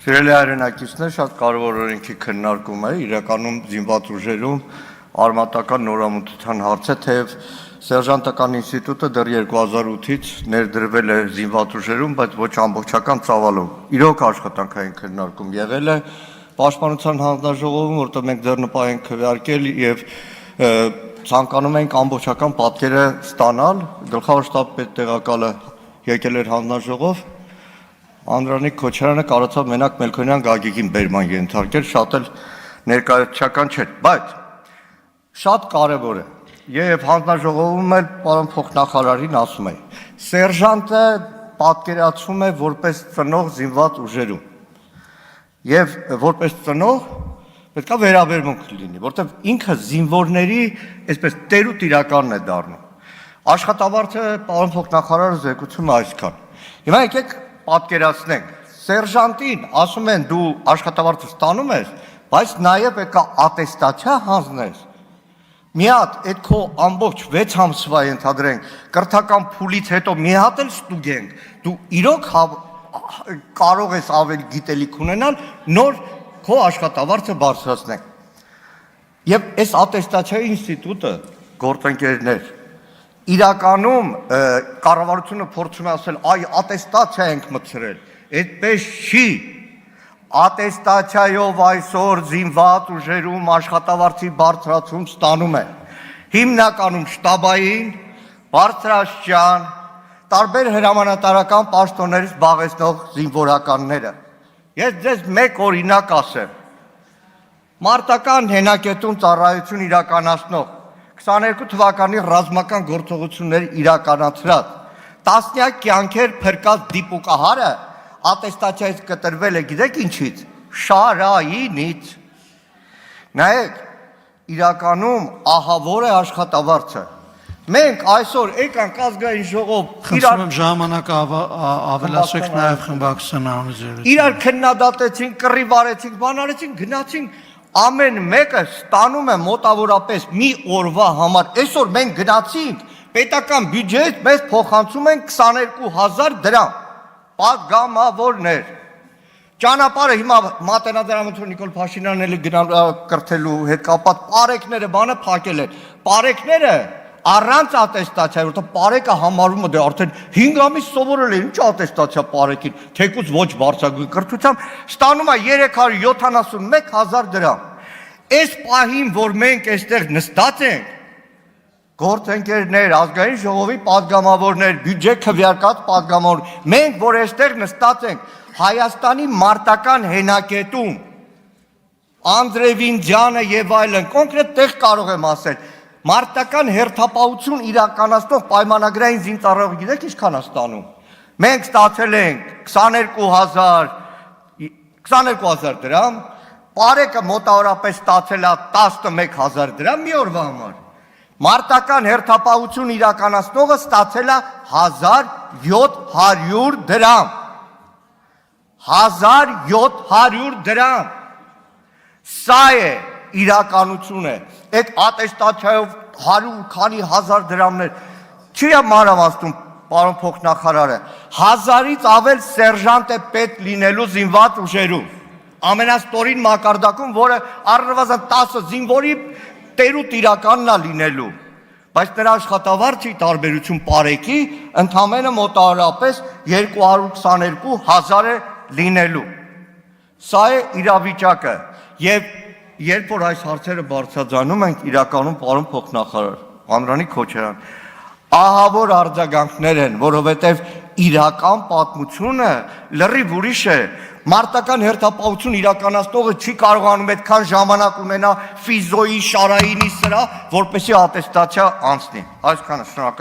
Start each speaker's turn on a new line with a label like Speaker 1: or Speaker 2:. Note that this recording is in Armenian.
Speaker 1: Սիրելի հայրենակիցներ, շատ կարևոր օրենքի քննարկում է, իրականում զինված ուժերում արմատական նորամուծության հարց է, թեև սերժանտական ինստիտուտը դեռ 2008-ից ներդրվել է զինված ուժերում, բայց ոչ ամբողջական ծավալով։ Իրոք աշխատանքային քննարկում եղել է Պաշտպանության հանձնաժողովում, որտեղ մենք ձեռնպահ ենք քվեարկել եւ ցանկանում ենք ամբողջական պատկերը ստանալ։ Գլխավոր շտաբ պետ տեղակալը եկել էր հանձնաժողով, Անդրանիկ Քոչարյանը կարողացավ մենակ Մելքոնյան Գագիկին բերման ենթարկել, շատ էլ ներկայացական չէր, բայց շատ կարևոր է։ Եվ հանձնաժողովում էլ պարոն փոխնախարարին ասում է. Սերժանտը պատկերացում է որպես ծնող զինված ուժերում։ Եվ որպես ծնող պետք է վերաբերմունք լինի, որտեղ ինքը զինվորների այսպես տեր ու տիրականն է դառնում։ Աշխատավարձը պարոն փոխնախարարը զեկուցում է այսքան։ Հիմա եկեք պատկերացնենք, սերժանտին ասում են դու աշխատավարձը ստանում ես, բայց նաև պետք է ատեստացիա հանձնես։ Մի հատ այդ քո ամբողջ 6 ամսվա ենթադրենք, կրթական փուլից հետո մի հատ էլ ստուգենք, դու իրոք կարող ես ավելի գիտելիք ունենալ, նոր քո աշխատավարձը բարձրացնենք։ Եվ այս ատեստացիայի ինստիտուտը գործընկերներ իրականում կառավարությունը փորձում է ասել, այ ատեստացիա ենք մտցրել, այդպես չի, ատեստացիայով այսօր զինված ուժերում աշխատավարձի բարձրացում ստանում է, հիմնականում շտաբային, բարձրաստիճան, տարբեր հրամանատարական պաշտոններ զբաղեցնող զինվորականները։ Ես ձեզ մեկ օրինակ ասեմ, մարտական հենակետում ծառայություն իրականացնող 22 թվականի ռազմական գործողություններ իրականացրած տասնյակ կյանքեր փրկած դիպուկահարը ատեստացիայից կտրվել է, գիտեք ինչից, Շարայինից։ Նայեք, իրականում ահավոր է աշխատավարձը։ Մենք այսօր եկանք ազգային ժողով
Speaker 2: Խնդրում եմ ժամանակը ավելացրեք նաև խմբակցության անձերից։
Speaker 1: Իրար քննադատեցինք, կռիվ արեցինք, բան արեցինք, գնացինք ամեն մեկը ստանում է մոտավորապես մի օրվա համար, այսօր մենք գնացինք, պետական բյուջեից մեզ փոխանցում են 22,000 դրամ, պատգամավորներ, ճանապարհը հիմա Մատենադարամություն Նիկոլ Փաշինյանն էլի գնալ կրթելու հետ կապված պարեկները բանը փակել են, պարեկները առանց ատեստացիա, որտեղ պարեկը համարում է դե արդեն 5 ամիս սովորել է, ինչ ատեստացիա պարեկին, թեկուզ ոչ բարձրագույն կրթությամբ, ստանում է 371,000 դրամ։ Այս պահին, որ մենք այստեղ նստած ենք, գործընկերներ, ազգային ժողովի պատգամավորներ, բյուջե քվեարկած պատգամավոր, մենք, որ այստեղ նստած ենք, Հայաստանի մարտական հենակետում, Անդրևինձյանը եւ այլն, կոնկրետ տեղ կարող եմ ասել, մարտական հերթապահություն իրականացնող պայմանագրային զինծառայողը գիտեք ինչքան է ստանում։ Մենք ստացել ենք 22,000 դրամ, պարեկը մոտավորապես ստացել է 11,000 դրամ մի օրվա համար։ Մարտական հերթապահություն իրականացնողը ստացել է 1,700 դրամ։ 1,700 դրամ։ Սա է իրականությունը, այդ ատեստացիայով 100 քանի հազար դրամներ, չի մանրամասնում պարոն փոխնախարարը, 1000-ից ավել սերժանտ է պետք լինելու զինված ուժերում, ամենաստորին մակարդակում, որը առնվազն 10 զինվորի տեր ու տիրականն է լինելու, բայց նրա աշխատավարձի տարբերություն պարեկի ընդամենը մոտավորապես 222,000 է լինելու։ Սա է իրավիճակը եւ երբ որ այս հարցերը բարձրացնում ենք իրականում պարոն փոխնախարար Անդրանիկ Քոչարյան, ահավոր արձագանքներ են, որովհետև իրական պատմությունը լրիվ ուրիշ է, մարտական հերթապահություն իրականացնողը չի կարողանում այդքան ժամանակ ունենա ֆիզոյի, շարայինի սրա, որպեսզի ատեստացիա անցնի։ Այսքանը, շնորհակալ